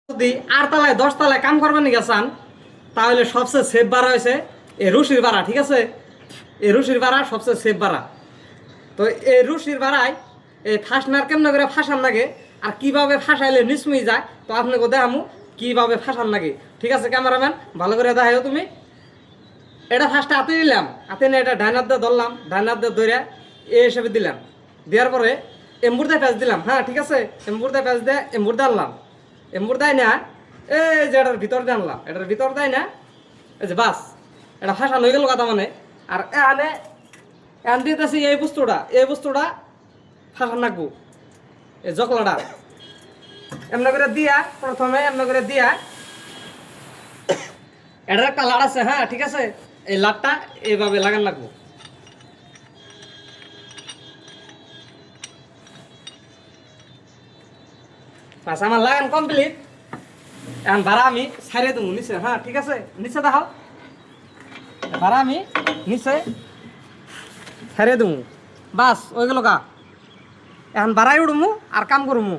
যদি 8 তলায় 10 তলায় কাম করবেন নিকে চান তাহলে সবচেয়ে সেফ ভাড়া হয়েছে এই রুশির ভাড়া। ঠিক আছে, এই রুশির ভাড়া সবচেয়ে সেফ ভাড়া। তো এই রুশির ভাড়ায় এই ফাঁসনার কেমন করে ফাঁসান লাগে আর কিভাবে ফাঁসাইলে নিচমুই যায় তো আপনাকে দেখামু কিভাবে ফাঁসান লাগে। ঠিক আছে ক্যামেরাম্যান, ভালো করে দেখাও তুমি। এটা ফার্স্টে হাতে নিলাম, হাতে নিয়ে এটা ডাইনার দিয়ে ধরলাম, ডাইনার দিয়ে ধরে এ হিসেবে দিলাম। দেওয়ার পরে এম্বুর দিয়ে প্যাঁচ দিলাম। হ্যাঁ ঠিক আছে, এম্বুর দিয়ে প্যাঁচ দিয়ে এম্বুর দিয়ে আনলাম। এম্বুর দেয় না, এই যে এটার ভিতর দিয়ে আনলাম, এটার ভিতর দেয় না, এই যে বাস এটা ফাঁসানো হয়ে গেল কথা মানে। আর এখানে এখান দিতেছি এই বস্তুটা ফাঁসান রাখবো, এই জকলাটা এমনি করে দিয়া, প্রথমে এমনি করে দিয়া এটার একটা লাট আছে। হ্যাঁ ঠিক আছে, এই লাটটা এইভাবে লাগান লাগবো। আচ্ছা আমার লাগান কমপ্লিট। এখন ভাড়া আমি ছাড়িয়ে দেবো নিচে। হ্যাঁ ঠিক আছে, নিচে দেখাও, ভাড়া আমি নিচে ছাড়িয়ে দেবো। বাস ওই গেল গা। এখন ভাড়াই উঠবো আর কাম করবো।